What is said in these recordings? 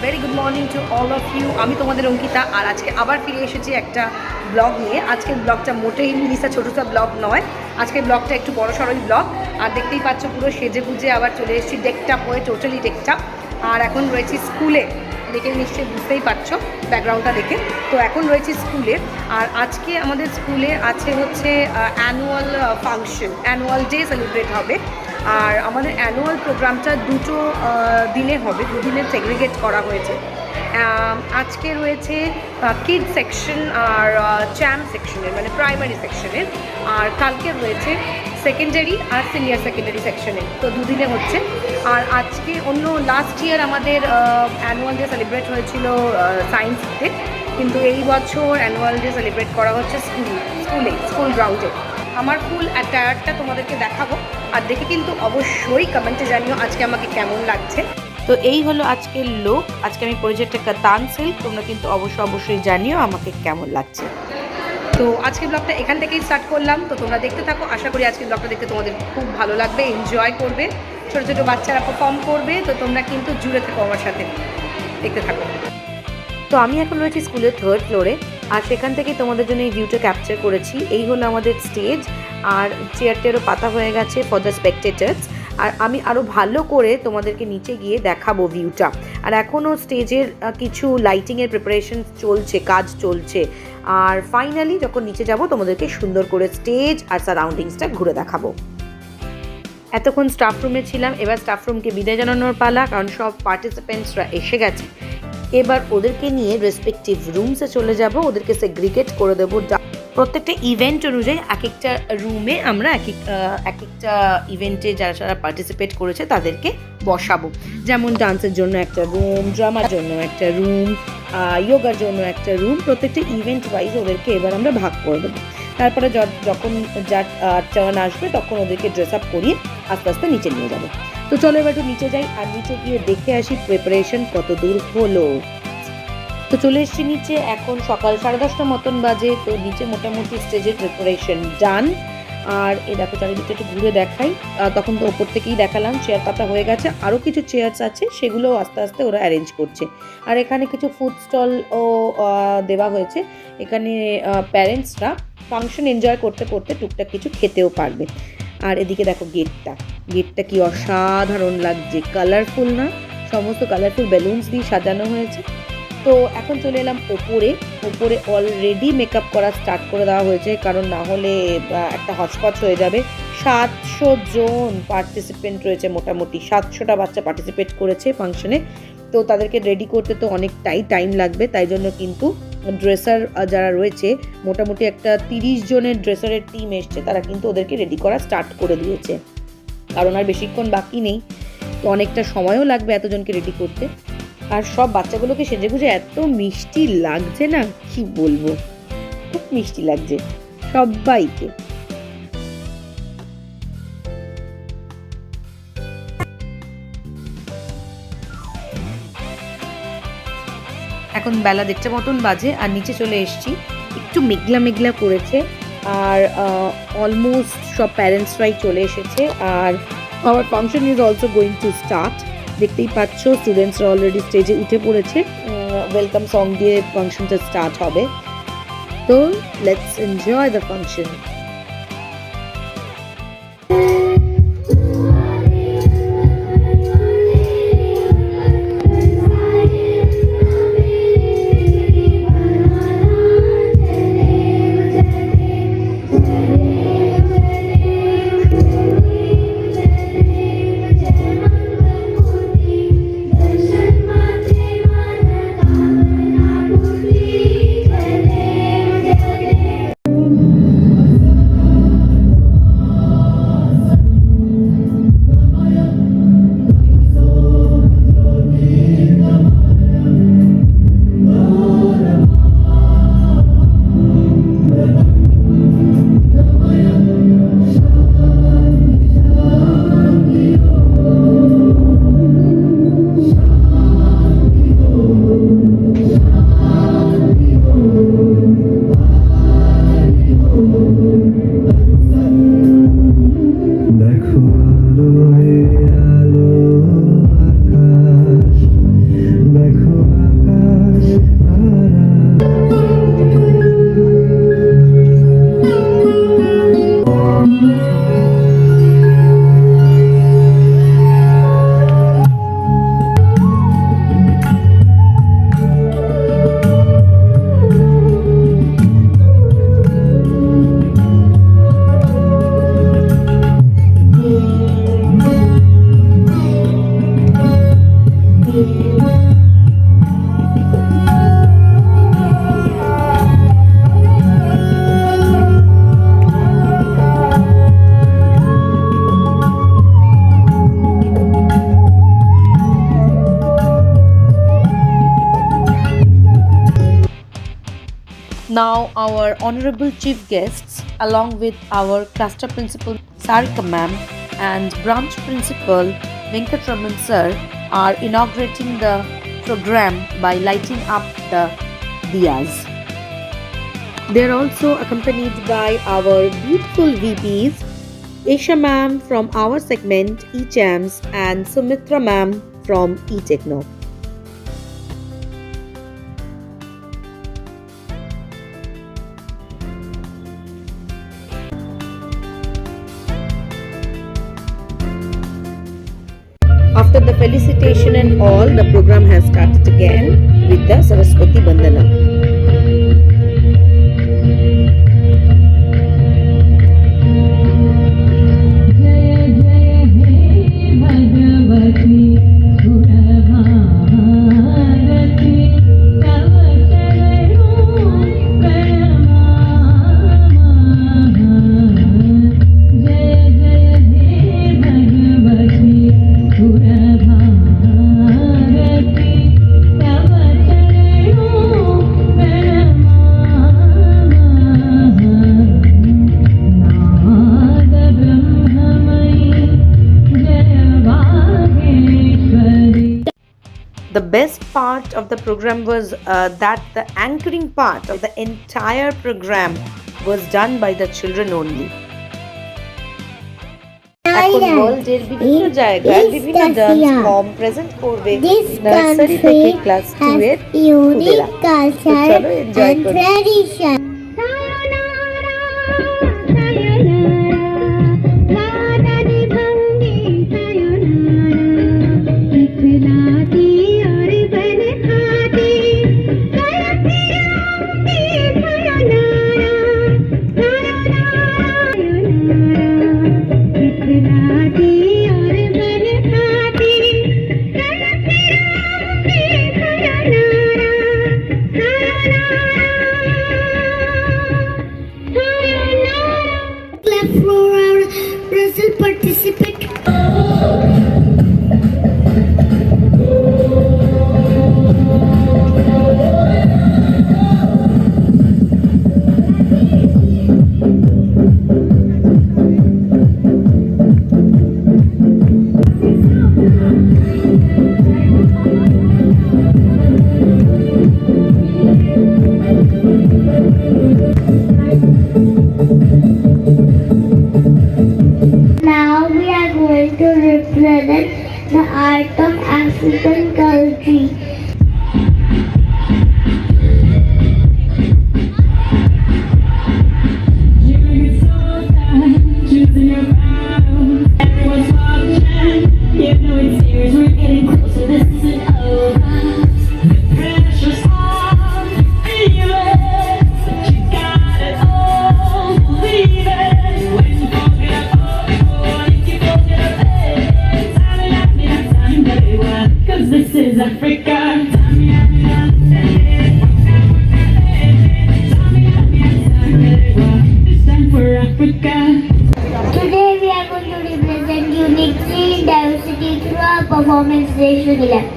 Very good morning to all of you. আমি তোমাদের অঙ্কিতা, আর আজকে আবার ফিরে এসেছি একটা ব্লগ নিয়ে। আজকের ব্লগটা মোটেই মিনিসা ছোটোটা ব্লগ নয়, আজকের ব্লগটা একটু বড় সড়ই ব্লগ। আর দেখতেই পাচ্ছ পুরো সেজে গুজে আবার চলে এসেছি, ডেকটাপ হয়ে, টোটালি ডেকটাপ। আর এখন রয়েছি স্কুলে, দেখে নিশ্চয়ই বুঝতেই পারছো ব্যাকগ্রাউন্ডটা দেখে। তো এখন রয়েছি স্কুলে, আর আজকে আমাদের স্কুলে আছে হচ্ছে annual function, annual day celebrate হবে। আর আমাদের অ্যানুয়াল প্রোগ্রামটা দুটো দিনে হবে, দুদিনে সেগ্রিগেট করা হয়েছে। আজকে রয়েছে কিড সেকশন আর চ্যাম্প সেকশনের, মানে প্রাইমারি সেকশনের, আর কালকে রয়েছে সেকেন্ডারি আর সিনিয়র সেকেন্ডারি সেকশনের। তো দুদিনে হচ্ছে। আর আজকে অন্য লাস্ট ইয়ার আমাদের অ্যানুয়াল ডে সেলিব্রেট হয়েছিল সায়েন্সতে, কিন্তু এই বছর অ্যানুয়াল ডে সেলিব্রেট করা হচ্ছে স্কুল গ্রাউন্ডে। আমার ফুল অ্যাটায়ারটা তোমাদেরকে দেখাবো, আর দেখে কিন্তু অবশ্যই কমেন্টে জানিও আজকে আমাকে কেমন লাগছে। তো এই হলো আজকের লুক। আজকে আমি পরেছি একটা কাতান সিল্ক, তোমরা কিন্তু অবশ্যই জানিও আমাকে কেমন লাগছে। তো আজকের ব্লগটা এখান থেকেই স্টার্ট করলাম, তো তোমরা দেখতে থাকো। আশা করি আজকের ব্লগটা দেখতে তোমাদের খুব ভালো লাগবে, এনজয় করবে, ছোটো ছোটো বাচ্চারা পারফর্ম করবে। তো তোমরা কিন্তু জুড়ে থাকো আমার সাথে, দেখতে থাকো। তো আমি এখন রয়েছি স্কুলের 3rd ফ্লোরে, আর সেখান থেকেই তোমাদের জন্য এই ভিউটা ক্যাপচার করেছি। এই হলো আমাদের স্টেজ, আর চেয়ারটেরও পাতা হয়ে গেছে ফর দ্য স্পেকটেটার্স। আর আমি আরও ভালো করে তোমাদেরকে নিচে গিয়ে দেখাবো ভিউটা। আর এখনও স্টেজের কিছু লাইটিংয়ের প্রিপারেশন চলছে, কাজ চলছে। আর ফাইনালি যখন নিচে যাব তোমাদেরকে সুন্দর করে স্টেজ আর সারাউন্ডিংসটা ঘুরে দেখাবো। এতক্ষণ স্টাফ রুমে ছিলাম, এবার স্টাফ রুমকে বিদায় জানানোর পালা, কারণ সব পার্টিসিপেন্টসরা এসে গেছে। এবার ওদেরকে নিয়ে রেসপেক্টিভ রুমসে চলে যাব, ওদেরকে সেগ্রিগেট করে দেবো। প্রত্যেকটা ইভেন্ট অনুযায়ী এক একটা রুমে আমরা এক একটা ইভেন্টে যারা পার্টিসিপেট করেছে তাদেরকে বসাবো। যেমন ডান্সের জন্য একটা রুম, ড্রামার জন্য একটা রুম, যোগার জন্য একটা রুম। প্রত্যেকটা ইভেন্ট ওয়াইজ ওদেরকে এবার আমরা ভাগ করে দেবো। তারপরে যখন যার টার্ন আসবে তখন ওদেরকে ড্রেস আপ করিয়ে আস্তে আস্তে নিচে নিয়ে যাবো। তো চলো এবার একটু নিচে যাই, আর নিচে গিয়ে দেখে আসি প্রিপারেশন কত দূর হলো। তো চলে এসেছি নিচে, এখন সকাল 10:30 মতন বাজে। তো নিচে মোটামুটি স্টেজের প্রিপারেশন ডান। আর এ দেখো চারিদিকটা একটু ঘুরে দেখাই। তখন তো ওপর থেকেই দেখালাম, চেয়ার পাতা হয়ে গেছে, আরও কিছু চেয়ার্স আছে, সেগুলো আস্তে আস্তে ওরা অ্যারেঞ্জ করছে। আর এখানে কিছু ফুড স্টলও দেওয়া হয়েছে। এখানে প্যারেন্টসরা ফাংশন এনজয় করতে করতে টুকটাক কিছু খেতেও পারবে। আর এদিকে দেখো গেটটা কি অসাধারণ লাগছে, কালারফুল না? সমস্ত কালারফুল বেলুনস দিয়ে সাজানো হয়েছে। তো এখন চলে এলাম ওপরে অলরেডি মেকআপ করা স্টার্ট করে দেওয়া হয়েছে, কারণ না হলে একটা হচপচ হয়ে যাবে। 700 জন পার্টিসিপেন্ট রয়েছে, মোটামুটি 700টা বাচ্চা পার্টিসিপেট করেছে ফাংশনে। তো তাদেরকে রেডি করতে তো অনেকটাই টাইম লাগবে, তাই জন্য কিন্তু ড্রেসার যারা রয়েছে, মোটামুটি একটা 30 জনের ড্রেসারের টিম এসছে, তারা কিন্তু ওদেরকে রেডি করা স্টার্ট করে দিয়েছে, কারণ আর বেশিক্ষণ বাকি নেই। তো অনেকটা সময়ও লাগবে এতজনকে রেডি করতে। আর সব বাচ্চাগুলোকে সেজেগুজে এত মিষ্টি লাগছে না, কি বলবো, খুব মিষ্টি লাগছে সবাইকে। এখন বেলা 1:30 মতন বাজে, আর নিচে চলে এসেছি। একটু মেঘলা করেছে, আর অলমোস্ট সব প্যারেন্টসরাই চলে এসেছে। আর our function is also going to start. দেখতেই পাচ্ছ স্টুডেন্টসরা অলরেডি স্টেজে উঠে পড়েছে। ওয়েলকাম সং দিয়ে ফাংশনটা স্টার্ট হবে। তো let's enjoy the function. Now our honorable chief guests along with our cluster principal Sarika ma'am and branch principal Venkatraman sir are inaugurating the program by lighting up the diyas. They are also accompanied by our beautiful VPs Aisha ma'am from our segment eChams and Sumitra ma'am from eTechno. After the felicitation and all, the program has started again with the Saraswati Bandana. The best part of the program was that the anchoring part of the entire program was done by the children only. এখন ওয়ার্ল্ডের বিভিন্ন জায়গায় বিভিন্ন dance form present করবে nursery থেকে class 2 এর স্টুডেন্টরা। চলো এনজয় করি। represent the art of African country. Today we are going to represent unity in diversity through our performance station 11.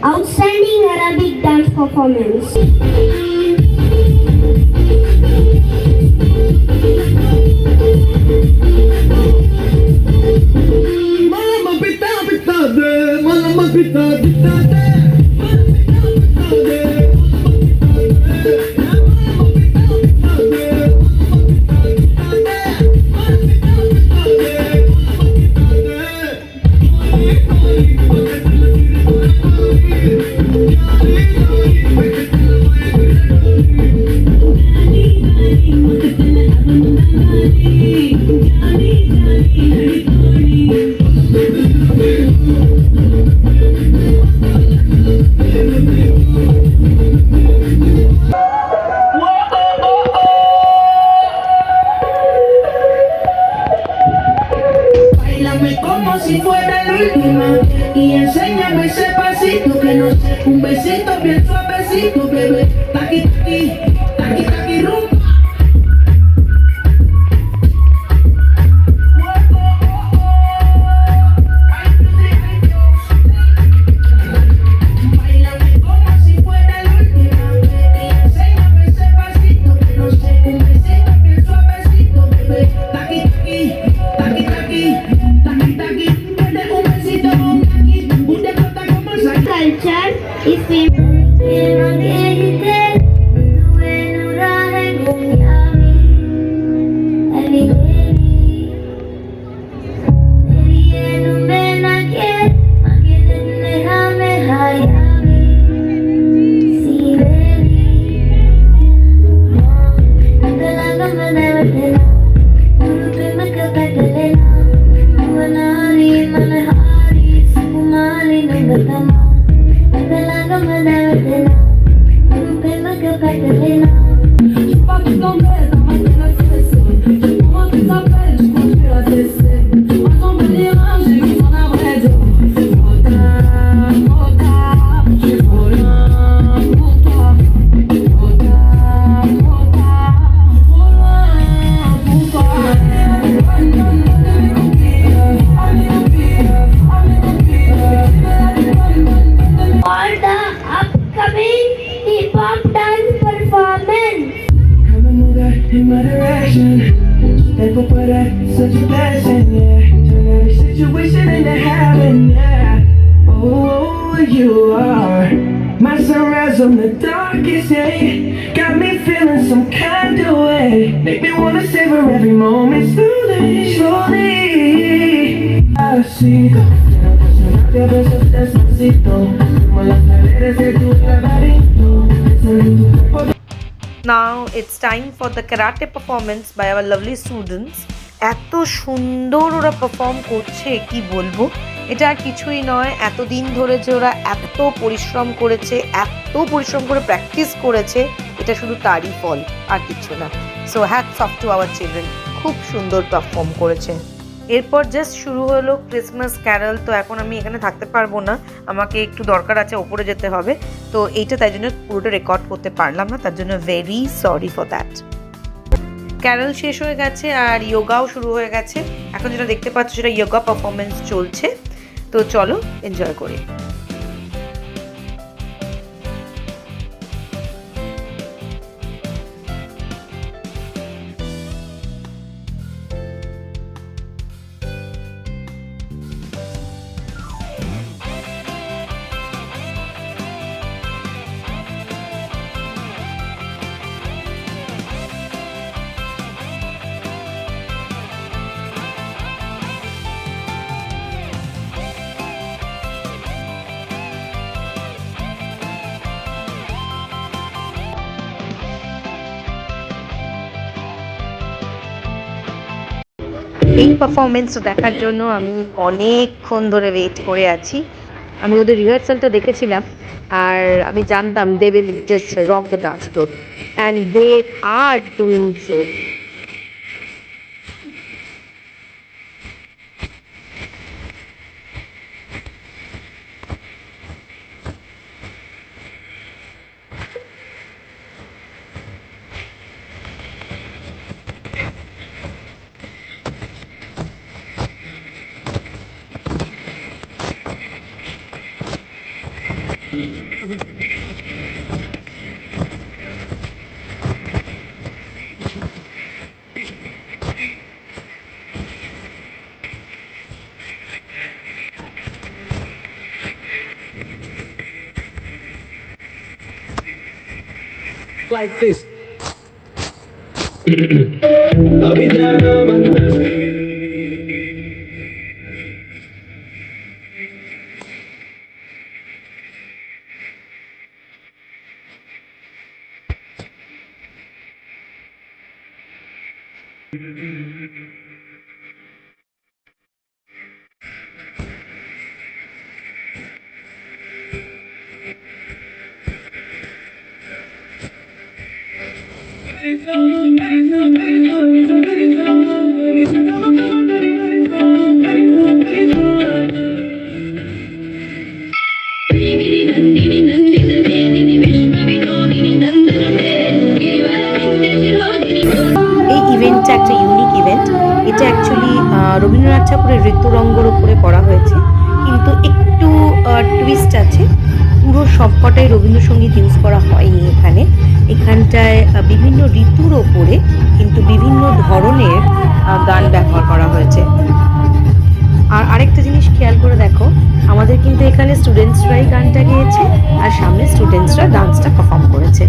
Outstanding Arabic dance performance. como si fuera la última vez y enséñame ese pasito que no sé, un besito bien suavecito, bebé. Taqui, taqui, taqui, taqui, rumba. Culture is for the upcoming hip hop dance performance. I'ma move that in my direction. Thankful for that, such a blessing, yeah. Turn every situation into heaven, yeah. Oh, you are my sunrise on the darkest day. Got me feeling some kind of way. Make me wanna savor every moment slowly, slowly. Así, te beso despacito, como las paredes de tu laberinto. Now it's time for the karate performance by our lovely students. এত সুন্দর ওরা perform করছে কি বলবো, এটা আর কিছুই নয়, এতদিন ধরে যে ওরা এত পরিশ্রম করেছে, এত পরিশ্রম করে প্র্যাকটিস করেছে, এটা শুধু তারই ফল আর কিছু না। So hats off to our children, খুব সুন্দর পারফর্ম করেছে। এরপর জাস্ট শুরু হলো ক্রিসমাস ক্যারল। তো এখন আমি এখানে থাকতে পারবো না, আমাকে একটু দরকার আছে, ওপরে যেতে হবে। তো এইটা তাই জন্য পুরোটা রেকর্ড করতে পারলাম না, তার জন্য very sorry for that. Carol শেষ হয়ে গেছে আর ইয়োগাও শুরু হয়ে গেছে। এখন যেটা দেখতে পাচ্ছ সেটা ইয়োগা পারফরমেন্স চলছে। তো চলো এনজয় করি। এই পারফরমেন্সটা দেখার জন্য আমি অনেকক্ষণ ধরে ওয়েট করে আছি। আমি ওদের রিহার্সালটা দেখেছিলাম আর আমি জানতাম they will just rock the dance floor and they are doing so. Like this. করে করা হয়েছে, কিন্তু একটু টুইস্ট আছে। পুরো সবকটাই রবীন্দ্রসঙ্গীত ইউজ করা হয়নি এখানে। এখানটায় বিভিন্ন ঋতুর ওপরে কিন্তু বিভিন্ন ধরনের গান ব্যবহার করা হয়েছে। আর আরেকটা জিনিস খেয়াল করে দেখো, আমাদের কিন্তু এখানে স্টুডেন্টসরাই গানটা গেয়েছে আর সামনে স্টুডেন্টসরা ডান্সটা পারফর্ম করেছে।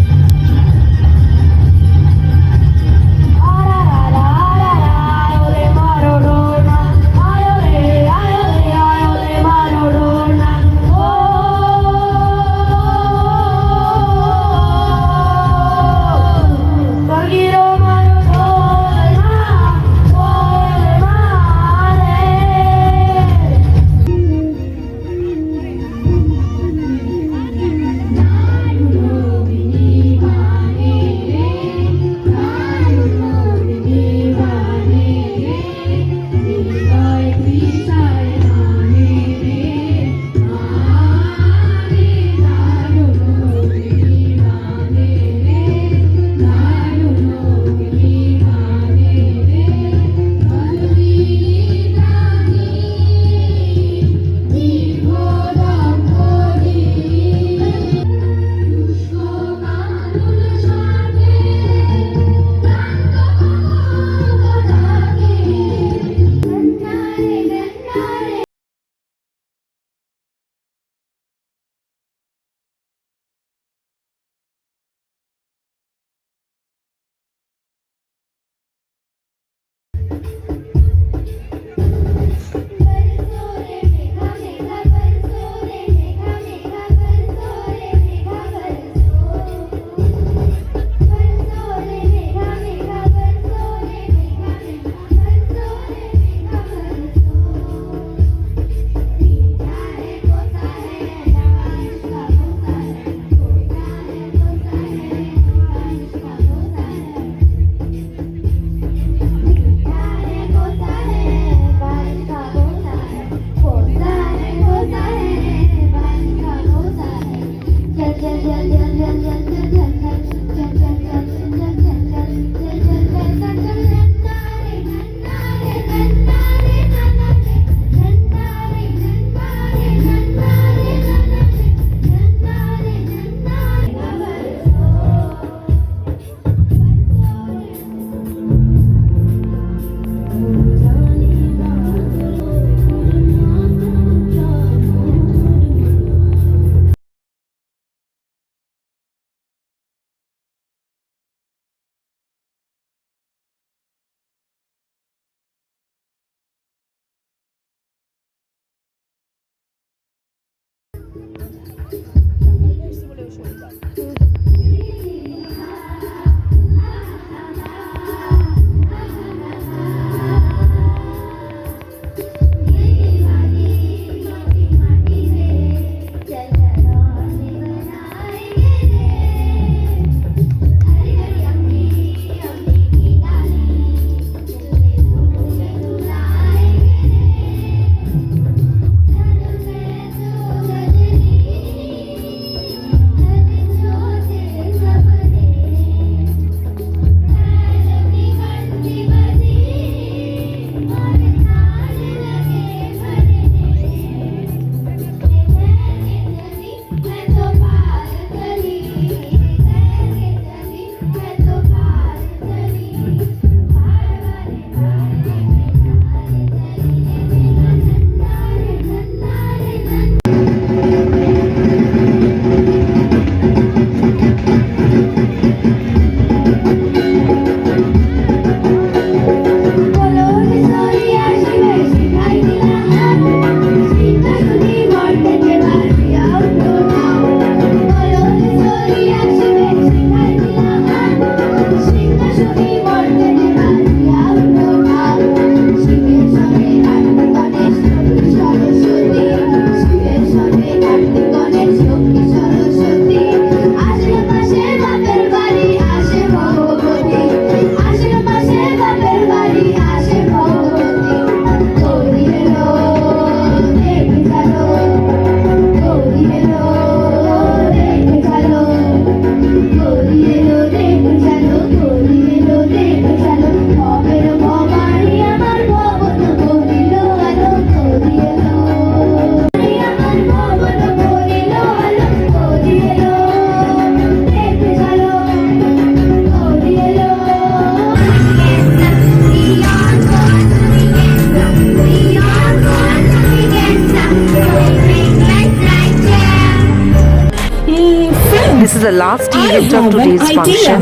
the last I event of have an today's idea. function,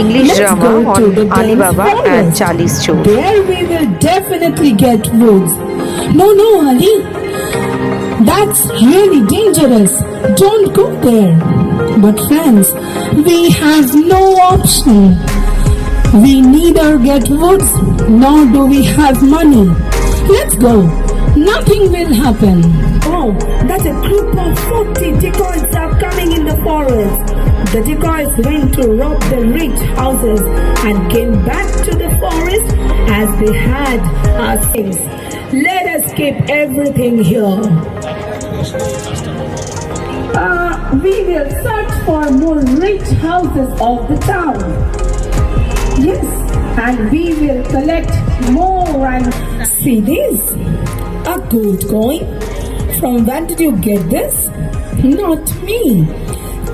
English Let's drama go to on the Alibaba dance and forest. Charlie's Show. There we will definitely get woods. No, Ali. That's really dangerous. Don't go there. But friends, we have no option. We neither get woods nor do we have money. Let's go. Nothing will happen. Oh, that's a group of 40 decoys are coming in the forest. The decoys went to rob the rich houses and came back to the forest as they had our things. Let us keep everything here. We will search for more rich houses of the town. Yes, and we will collect more and see this. A gold coin? From when did you get this? Not me.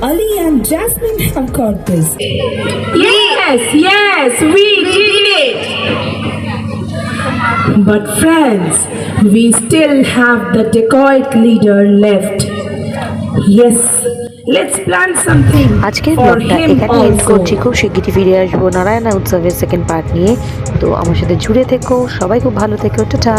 Ali and Jasmine have got this. Yes, we did it. But friends, we still have the decoy leader left. Yes, let's plan something আজকের for ব্লগটা him এখানে and also. করছি। খুব শিগগিরই ফিরে আসবো নারায়ণা উৎসবের second part নিয়ে। তো আমার সাথে জুড়ে থেকো, সবাই খুব ভালো থেকো, টাটা।